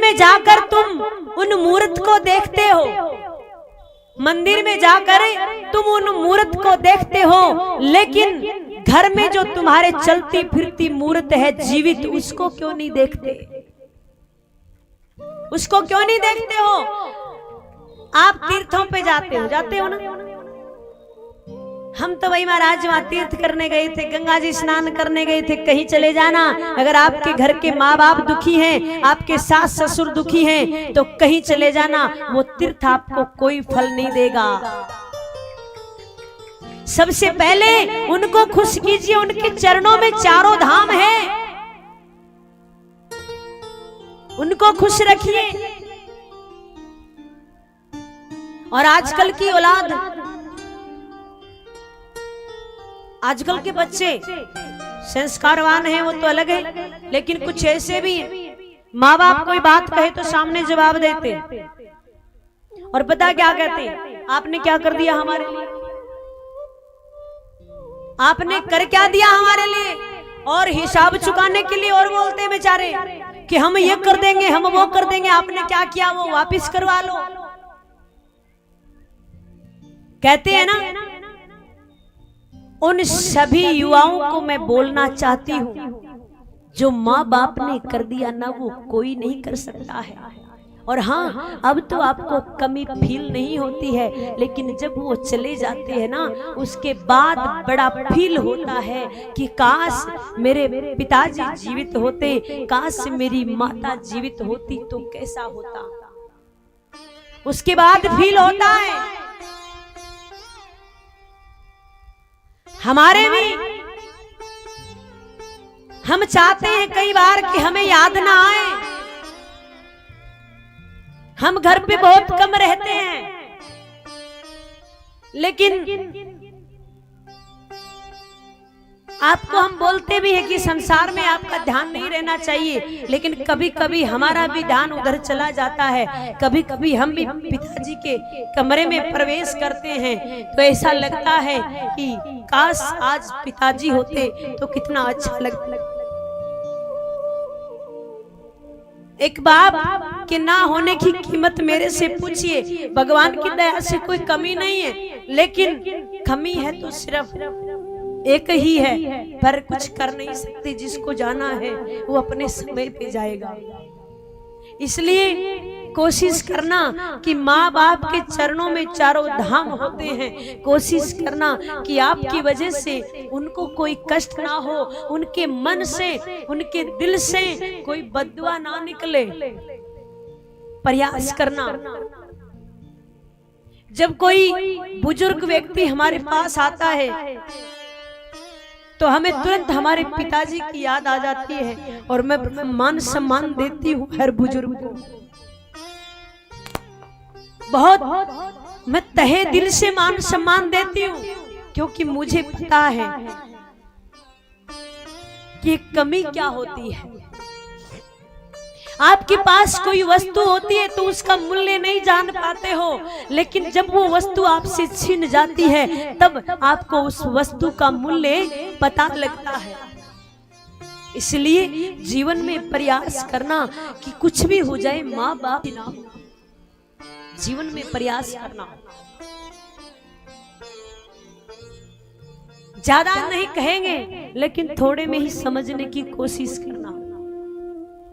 में जाकर तुम उन मूर्त को देखते हो, मंदिर में जाकर तुम उन मूर्त को देखते हो, लेकिन घर में जो तुम्हारे चलती फिरती मूर्त है जीवित, उसको क्यों नहीं देखते? उसको क्यों नहीं देखते हो? आप तीर्थों पे जाते हो ना? हम तो भाई महाराज वहां तीर्थ करने गए थे, गंगा जी स्नान करने गए थे। कहीं चले जाना, अगर आपके घर के माँ बाप दुखी हैं, आपके सास ससुर दुखी हैं, तो कहीं चले जाना, वो तीर्थ आपको कोई फल नहीं देगा। सबसे पहले उनको खुश कीजिए, उनके चरणों में चारों धाम है, उनको खुश रखिए। और आजकल की औलाद, आजकल के बच्चे संस्कारवान हैं, वो तो अलग है, लेकिन कुछ ऐसे भी माँ बाप कोई बात कहे तो सामने जवाब देते, और पता क्या कहते, आपने क्या कर दिया हमारे लिए, आपने कर क्या दिया हमारे लिए, और हिसाब चुकाने के लिए और बोलते हैं बेचारे कि हम ये कर देंगे, हम वो कर देंगे, आपने क्या किया वो वापिस करवा लो। कहते हैं ना, उन सभी युवाओं को मैं बोलना चाहती हूँ, जो माँ बाप ने कर दिया ना, वो कोई नहीं कर सकता है। और हाँ, अब तो आपको कमी फील नहीं होती है, लेकिन जब वो चले जाते हैं ना, उसके बाद बड़ा फील होता है कि काश मेरे पिताजी जीवित होते, काश मेरी माता जीवित होती तो कैसा होता। उसके बाद फील होता है। हमारे भी हम चाहते हैं कई बार कि हमें याद ना आए, हम घर पे बहुत कम रहते हैं, लेकिन आपको हम बोलते भी हैं कि संसार में आपका ध्यान नहीं रहना चाहिए, लेकिन कभी कभी हमारा भी ध्यान उधर चला जाता है। कभी कभी हम भी पिताजी के कमरे में प्रवेश करते हैं तो ऐसा लगता है कि काश आज पिताजी होते तो कितना अच्छा लगता। एक बाप के ना होने की कीमत मेरे से पूछिए, भगवान की दया से कोई कमी नहीं है, लेकिन कमी है तो सिर्फ एक ही है, पर कुछ कर नहीं सकते। जिसको जाना है वो अपने समय पे जाएगा। इसलिए कोशिश करना कि माँ बाप के चरणों में चारों धाम होते हैं। कोशिश करना कि आपकी वजह से उनको कोई कष्ट ना हो, उनके मन से, उनके दिल से कोई बद्दुआ ना निकले। प्रयास करना। जब कोई बुजुर्ग व्यक्ति हमारे पास आता है तो हमें तुरंत हमारे पिताजी की याद आ जाती है, और मैं मान सम्मान देती हूँ हर बुजुर्ग को। बहुत मैं तहे दिल से मान सम्मान देती हूँ, क्योंकि मुझे पता है कि कमी क्या होती है। आपके पास कोई वस्तु होती है तो उसका मूल्य नहीं जान पाते हो, लेकिन जब वो वस्तु आपसे छीन जाती है तब आपको उस वस्तु का मूल्य पता लगता है। इसलिए जीवन में प्रयास करना कि कुछ भी हो जाए माँ बाप ना, जीवन में प्रयास करना। ज्यादा नहीं कहेंगे, लेकिन थोड़े में ही समझने की कोशिश करना।